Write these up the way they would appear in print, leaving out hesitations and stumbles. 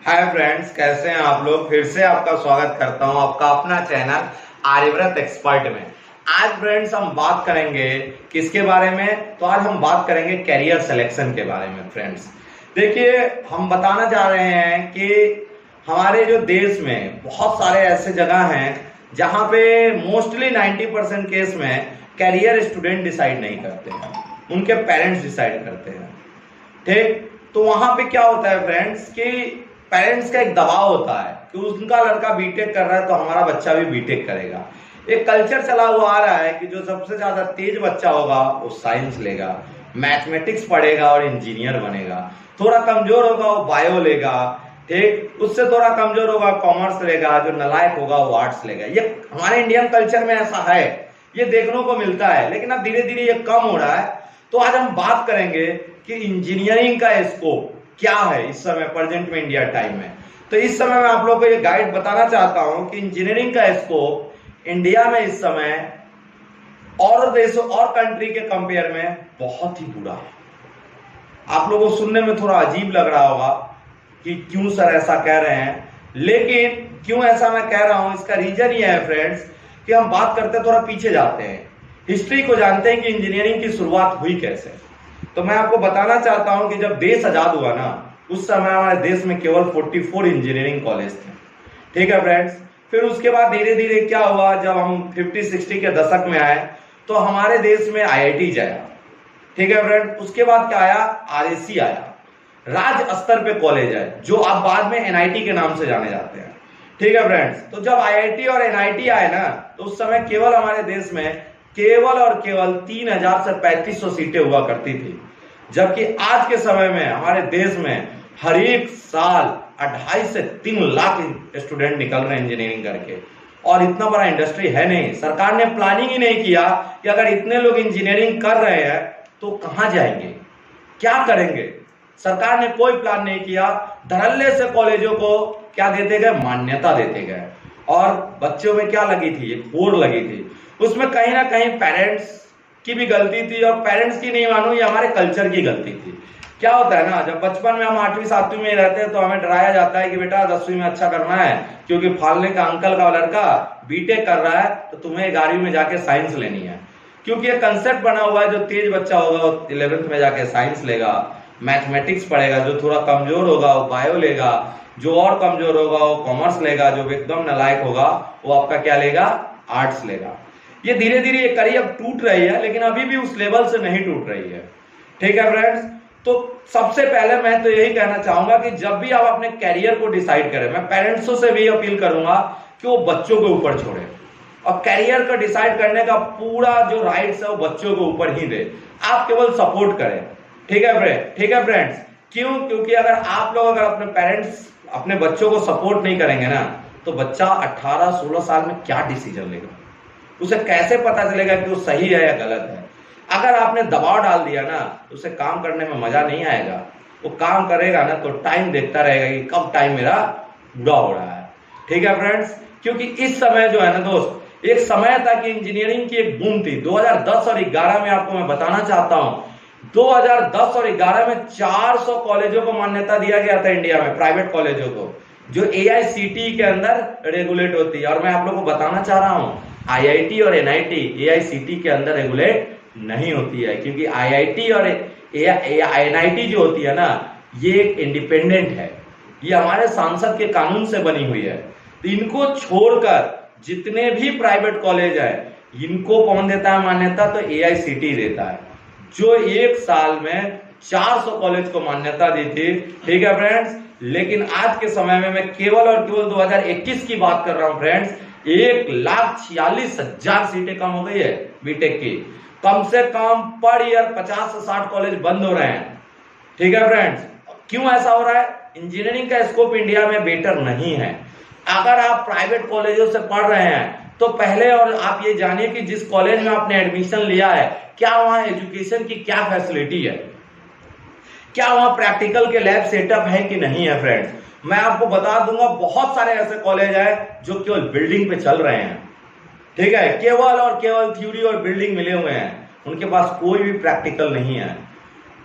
Hi friends, कैसे हैं आप लोग। फिर से आपका स्वागत करता हूं आपका अपना चैनल आर्यव्रत एक्सपर्ट में। आज फ्रेंड्स हम बात करेंगे किसके बारे में, तो आज हम बात करेंगे कैरियर सिलेक्शन के बारे में। फ्रेंड्स देखिए, हम बताना चाह रहे हैं कि हमारे जो देश में बहुत सारे ऐसे जगह हैं जहां पे मोस्टली 90% केस में कैरियर स्टूडेंट डिसाइड नहीं करते हैं, उनके पेरेंट्स डिसाइड करते हैं। ठीक, तो वहां पे क्या होता है फ्रेंड्स कि पेरेंट्स का एक दबाव होता है कि उनका लड़का बीटेक कर रहा है तो हमारा बच्चा भी बीटेक करेगा। एक कल्चर चला हुआ आ रहा है कि जो सबसे ज्यादा तेज बच्चा होगा वो साइंस लेगा, मैथमेटिक्स पढ़ेगा और इंजीनियर बनेगा। थोड़ा कमजोर होगा वो बायो लेगा। ठीक, उससे थोड़ा कमजोर होगा कॉमर्स लेगा, जो नालायक होगा वो आर्ट्स लेगा। ये हमारे इंडियन कल्चर में ऐसा है, ये देखने को मिलता है, लेकिन अब धीरे धीरे ये कम हो रहा है। तो आज हम बात करेंगे कि इंजीनियरिंग का स्कोप क्या है इस समय प्रेजेंट में इंडिया टाइम में। तो इस समय मैं आप लोगों को ये गाइड बताना चाहता हूं कि इंजीनियरिंग का स्कोप इंडिया में इस समय और देशों और कंट्री के कंपेयर में बहुत ही बुरा है। आप लोगों को सुनने में थोड़ा अजीब लग रहा होगा कि क्यों सर ऐसा कह रहे हैं, लेकिन क्यों ऐसा मैं कह रहा हूं इसका रीजन ये है फ्रेंड्स कि हम बात करते थोड़ा पीछे जाते हैं, हिस्ट्री को जानते हैं कि इंजीनियरिंग की शुरुआत हुई कैसे। तो मैं आपको बताना चाहता हूं कि जब देश आजाद हुआ ना, उस समय हमारे देश में केवल 44 इंजीनियरिंग कॉलेज थे। ठीक है फ्रेंड्स, फिर उसके बाद धीरे धीरे क्या हुआ, जब हम 50-60 के दशक में आए तो हमारे देश में IIT आया। ठीक है फ्रेंड, उसके बाद क्या आया, RSC आया, राज्य स्तर पे कॉलेज है जो अब बाद में NIT के नाम से जाने जाते हैं। ठीक है फ्रेंड्स, तो जब IIT और NIT आए ना, तो उस समय केवल हमारे देश में केवल और केवल 3000 से 3500 सीटें हुआ करती थी, जबकि आज के समय में हमारे देश में हर एक साल 2.5 से 3 लाख स्टूडेंट निकल रहे हैं इंजीनियरिंग करके। और इतना बड़ा इंडस्ट्री है नहीं, सरकार ने प्लानिंग ही नहीं किया कि अगर इतने लोग इंजीनियरिंग कर रहे हैं तो कहां जाएंगे, क्या करेंगे। सरकार ने कोई प्लान नहीं किया, धड़ल्ले से कॉलेजों को क्या देते गए, मान्यता देते गए। और बच्चों में क्या लगी थी, एक होड़ लगी थी। उसमें कहीं ना कहीं पेरेंट्स की भी गलती थी, और पेरेंट्स की नहीं मानूं, ये हमारे कल्चर की गलती थी। क्या होता है ना, जब बचपन में हम 8वीं 7वीं में रहते हैं तो हमें डराया जाता है कि बेटा 10वीं में अच्छा करना है, क्योंकि फालने का अंकल का लड़का बीटेक कर रहा है तो तुम्हें 11वीं में जाके साइंस लेनी है। क्योंकि ये कंसेप्ट बना हुआ है, जो तेज बच्चा होगा वो 11th में जाके साइंस लेगा, मैथमेटिक्स पढ़ेगा, जो थोड़ा कमजोर होगा वो बायो लेगा, जो और कमजोर होगा वो कॉमर्स लेगा, जो एकदम नालायक होगा वो आपका क्या लेगा, आर्ट्स लेगा। ये धीरे धीरे ये कड़ी अब टूट रही है, लेकिन अभी भी उस लेवल से नहीं टूट रही है। ठीक है फ्रेंड्स, तो सबसे पहले मैं तो यही कहना चाहूंगा कि जब भी आप अपने कैरियर को डिसाइड करें, मैं पेरेंट्सों से भी अपील करूंगा कि वो बच्चों के ऊपर छोड़े और कैरियर को डिसाइड करने का पूरा जो राइट्स है वो बच्चों के ऊपर ही दे, आप केवल सपोर्ट करें। ठीक है फ्रेंड्स, क्यों, क्योंकि अगर आप लोग अगर अपने पेरेंट्स अपने बच्चों को सपोर्ट नहीं करेंगे ना, तो बच्चा 18-16 साल में क्या डिसीजन लेगा, उसे कैसे पता चलेगा कि वो सही है या गलत है। अगर आपने दबाव डाल दिया ना, तो उसे काम करने में मजा नहीं आएगा। वो काम करेगा ना तो टाइम देखता रहेगा कि कब टाइम मेरा पूरा हो रहा है। ठीक है फ्रेंड्स, क्योंकि इस समय जो है ना दोस्त, एक समय था कि इंजीनियरिंग की एक बूम थी। 2010 और 11 में आपको मैं बताना चाहता हूं, 2010 और 11 में 400 कॉलेजों को मान्यता दिया गया था इंडिया में, प्राइवेट कॉलेजों को, जो AICTE के अंदर रेगुलेट होती है। और मैं आप लोगों को बताना चाह रहा हूं, IIT और NIT AICTE के अंदर रेगुलेट नहीं होती है, क्योंकि IIT और NIT जो होती है ना, ये एक इंडिपेंडेंट है, ये हमारे सांसद के कानून से बनी हुई है। तो इनको छोड़कर जितने भी प्राइवेट कॉलेज है, इनको कौन देता है मान्यता, तो AICTE देता है, जो एक साल में 400 कॉलेज को मान्यता दी थी। ठीक है फ्रेंड्स, लेकिन आज के समय में मैं केवल और केवल 2021 की बात कर रहा हूं फ्रेंड्स, 1,46,000 सीटें कम हो गई है बीटेक की। कम से कम पर ईयर 50 से 60 कॉलेज बंद हो रहे हैं। ठीक है फ्रेंड्स, क्यों ऐसा हो रहा है, इंजीनियरिंग का स्कोप इंडिया में बेटर नहीं है। अगर आप प्राइवेट कॉलेजों से पढ़ रहे हैं तो पहले और आप ये जानिए कि जिस कॉलेज में आपने एडमिशन लिया है, क्या वहां एजुकेशन की क्या फैसिलिटी है, क्या वहां प्रैक्टिकल के लैब सेटअप है कि नहीं है। फ्रेंड्स, मैं आपको बता दूंगा, बहुत सारे ऐसे कॉलेज हैं जो केवल बिल्डिंग पे चल रहे हैं। ठीक है, केवल और केवल थ्योरी और बिल्डिंग मिले हुए हैं, उनके पास कोई भी प्रैक्टिकल नहीं है।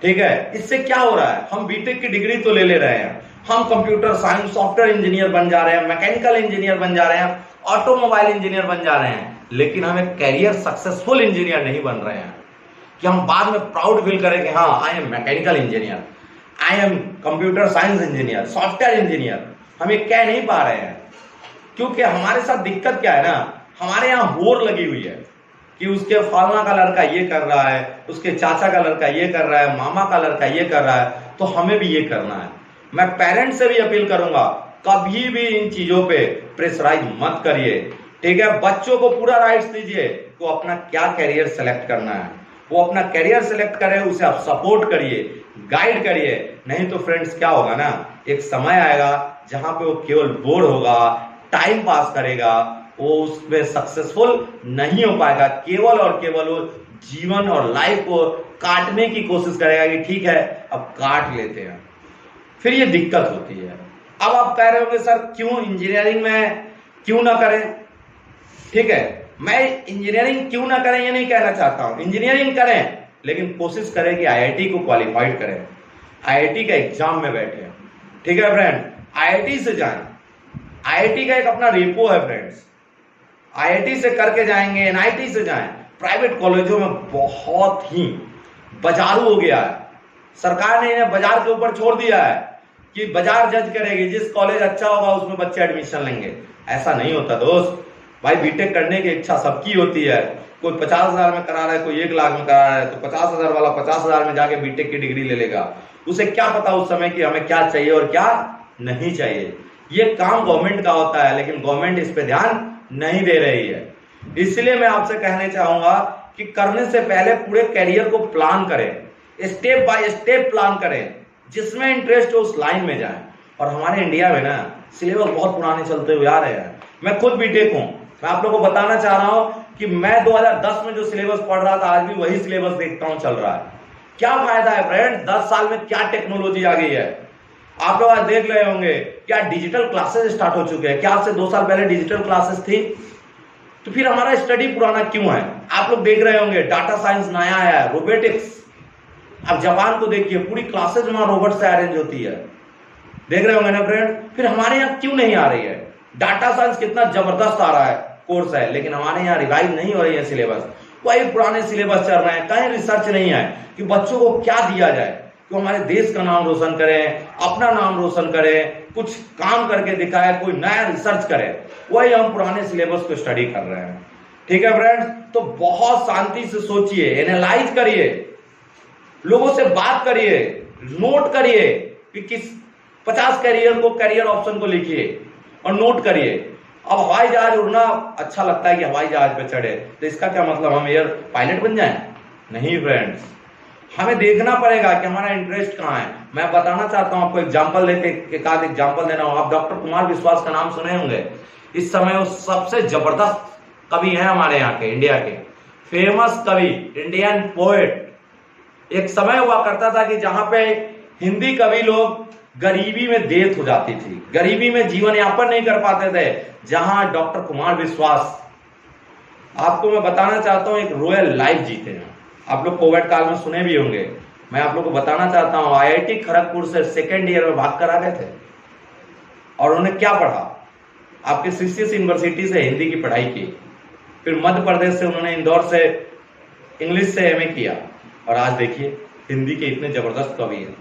ठीक है, इससे क्या हो रहा है, हम बीटेक की डिग्री तो ले रहे हैं, हम कंप्यूटर साइंस सॉफ्टवेयर इंजीनियर बन जा रहे हैं, मैकेनिकल इंजीनियर बन जा रहे हैं, ऑटोमोबाइल इंजीनियर बन जा रहे हैं, लेकिन हम एक कैरियर सक्सेसफुल इंजीनियर नहीं बन रहे हैं कि हम बाद में प्राउड फील करें कि हाँ I am mechanical engineer, I am computer science engineer, software engineer. हम ये कह नहीं पा रहे हैं क्योंकि हमारे साथ दिक्कत क्या है ना, हमारे यहाँ होड़ लगी हुई है कि उसके फलाना का लड़का ये कर रहा है, उसके चाचा का लड़का ये कर रहा है, मामा का लड़का ये कर रहा है, तो हमें भी ये करना है। मैं पेरेंट्स से भी अपील करूंगा, कभी भी इन चीजों पे प्रेशराइज मत करिए, ठीक है। बच्चों को पूरा राइट्स दीजिए को अपना क्या कैरियर सेलेक्ट करना है, वो अपना कैरियर सेलेक्ट करे, उसे आप सपोर्ट करिए, गाइड करिए। नहीं तो फ्रेंड्स क्या होगा ना, एक समय आएगा जहां पे वो केवल बोर होगा, टाइम पास करेगा, वो उसमें सक्सेसफुल नहीं हो पाएगा, केवल और केवल वो जीवन और लाइफ को काटने की कोशिश करेगा कि ठीक है अब काट लेते हैं, फिर ये दिक्कत होती है। अब आप कह रहे होंगे सर क्यों इंजीनियरिंग में क्यों ना करें, ठीक है, मैं इंजीनियरिंग क्यों ना करें ये नहीं कहना चाहता हूं, इंजीनियरिंग करें लेकिन कोशिश करें कि आईआईटी को क्वालिफाइड करें, आईआईटी का एग्जाम में बैठे, ठीक है फ्रेंड, आईआईटी से जाएं। आईआईटी का एक अपना रेपो है फ्रेंड्स, आईआईटी से करके जाएंगे, एनआईटी से जाएं। प्राइवेट कॉलेजों में बहुत ही बाजारू हो गया है, सरकार ने इन्हें बाजार के ऊपर छोड़ दिया है कि बाजार जज करेगी, जिस कॉलेज अच्छा होगा उसमें बच्चे एडमिशन लेंगे। ऐसा नहीं होता दोस्त, भाई बीटेक करने की इच्छा सबकी होती है, कोई 50,000 में करा रहा है, कोई 1 लाख में करा रहा है, तो 50,000 वाला 50,000 में जाके बीटेक की डिग्री ले लेगा। उसे क्या पता उस समय कि हमें क्या चाहिए और क्या नहीं चाहिए। ये काम गवर्नमेंट का होता है, लेकिन गवर्नमेंट इस पे ध्यान नहीं दे रही है। इसलिए मैं आपसे कहने चाहूंगा कि करने से पहले पूरे कैरियर को प्लान करें, स्टेप बाय स्टेप प्लान करें, जिसमें इंटरेस्ट हो उस लाइन में जाएं। और हमारे इंडिया में ना सिलेबस बहुत पुराने चलते हुए आ रहे हैं। मैं खुद बीटेक हूं, मैं आप लोगों को बताना चाह रहा हूं कि मैं 2010 में जो सिलेबस पढ़ रहा था आज भी वही सिलेबस देखता हूं चल रहा है। क्या फायदा है फ्रेंड, 10 साल में क्या टेक्नोलॉजी आ गई है। आप लोग आज देख रहे होंगे क्या डिजिटल क्लासेस स्टार्ट हो चुके हैं, क्या आपसे 2 साल पहले डिजिटल क्लासेस थी, तो फिर हमारा स्टडी पुराना क्यों है। आप लोग देख रहे होंगे डाटा साइंस नया आया है, रोबोटिक्स, अब जापान को देखिए पूरी क्लासेज वहां रोबोट से अरेंज होती है, देख रहे होंगे ना फ्रेंड। फिर हमारे यहाँ क्यों नहीं आ रही है, डाटा साइंस कितना जबरदस्त आ रहा है कोर्स है, लेकिन हमारे यहाँ रिवाइज नहीं हो रही है सिलेबस, वही पुराने सिलेबस चल रहे हैं। कहीं रिसर्च नहीं है कि बच्चों को क्या दिया जाए कि हमारे देश का नाम रोशन करें, अपना नाम रोशन करें, कुछ काम करके दिखाए, कोई नया रिसर्च करे, वही हम पुराने सिलेबस को स्टडी कर रहे हैं, ठीक है फ्रेंड्स। तो बहुत शांति से सोचिए, एनालाइज करिए, लोगों से बात करिए, नोट करिए कि किस 50 कैरियर ऑप्शन को लिखिए और नोट करिए। अब हवाई जहाज उड़ना अच्छा लगता है कि हवाई जहाज पे चढ़े, तो इसका क्या मतलब हम एयर पायलट बन जाएं? नहीं फ्रेंड्स, हमें देखना पड़ेगा कि हमारा इंटरेस्ट कहाँ है। मैं बताना चाहता हूं आपको, एग्जांपल लेके एक आध एग्जांपल देना हूं। आप डॉक्टर कुमार विश्वास का नाम सुने होंगे, इस समय वो सबसे जबरदस्त कवि हैं हमारे यहाँ के, इंडिया के फेमस कवि, इंडियन पोएट। एक समय हुआ करता था कि जहां पे हिंदी कवि लोग गरीबी में डेथ हो जाती थी, गरीबी में जीवन यापन नहीं कर पाते थे, जहां डॉक्टर कुमार विश्वास, आपको मैं बताना चाहता हूं, एक रॉयल लाइफ जीते हैं। आप लोग कोविड काल में सुने भी होंगे। मैं आप लोग को बताना चाहता हूं, आईआईटी खड़गपुर से 2nd ईयर में भाग कर आ गए थे और उन्होंने क्या पढ़ा, आपके सीसीएस यूनिवर्सिटी से हिंदी की पढ़ाई की, फिर मध्य प्रदेश से उन्होंने इंदौर से इंग्लिश से एमए किया, और आज देखिए हिंदी के इतने जबरदस्त कवि हैं।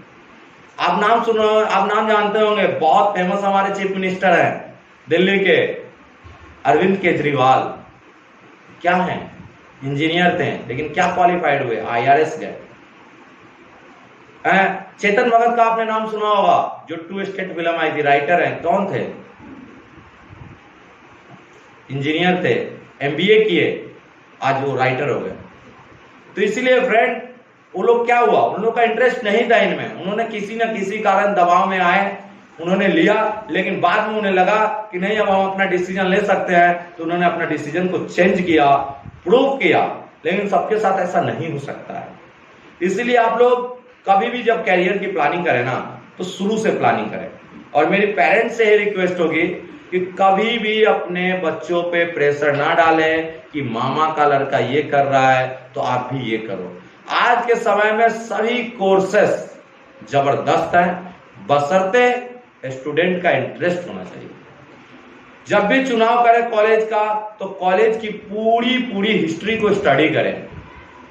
आप नाम सुनो, आप नाम जानते होंगे, बहुत फेमस हमारे चीफ मिनिस्टर हैं दिल्ली के, अरविंद केजरीवाल। क्या हैं, इंजीनियर थे, लेकिन क्या क्वालिफाइड हुए, आईआरएस गए। चेतन भगत का आपने नाम सुना होगा, जो 2 स्टेट फिल्म आई थी, राइटर हैं, कौन थे, इंजीनियर थे, एमबीए किए, आज वो राइटर हो गए। तो इसीलिए फ्रेंड, वो लोग क्या हुआ, उन लोग का इंटरेस्ट नहीं था इनमें, उन्होंने किसी न किसी कारण दबाव में आए, उन्होंने लिया, लेकिन बाद में उन्हें लगा कि नहीं अब हम अपना डिसीजन ले सकते हैं, तो उन्होंने अपना डिसीजन को चेंज किया, प्रूव किया। लेकिन सबके साथ ऐसा नहीं हो सकता है। इसलिए आप लोग कभी भी जब कैरियर की प्लानिंग करें ना, तो शुरू से प्लानिंग करें। और मेरी पेरेंट्स से ही रिक्वेस्ट होगी कि कभी भी अपने बच्चों पे प्रेशर ना डालें कि मामा का लड़का ये कर रहा है तो आप भी ये करो। आज के समय में सभी कोर्सेस जबरदस्त हैं, बशर्ते स्टूडेंट का इंटरेस्ट होना चाहिए। जब भी चुनाव करें कॉलेज का, तो कॉलेज की पूरी पूरी हिस्ट्री को स्टडी करें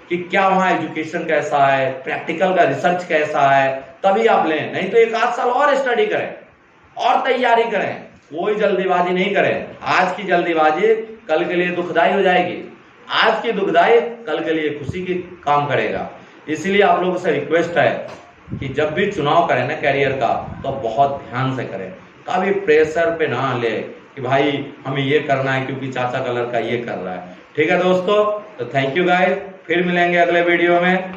कि क्या वहां एजुकेशन कैसा है, प्रैक्टिकल का रिसर्च कैसा है, तभी आप लें। नहीं तो एक आध साल और स्टडी करें और तैयारी करें, कोई जल्दीबाजी नहीं करें। आज की जल्दीबाजी कल के लिए दुखदाई हो जाएगी, आज की दुखदाई कल के लिए खुशी की काम करेगा। इसलिए आप लोगों से रिक्वेस्ट है कि जब भी चुनाव करें ना कैरियर का, तो बहुत ध्यान से करें, कभी प्रेशर पे ना ले कि भाई हमें ये करना है क्योंकि चाचा का लड़का ये कर रहा है। ठीक है दोस्तों, तो थैंक यू गाइस, फिर मिलेंगे अगले वीडियो में।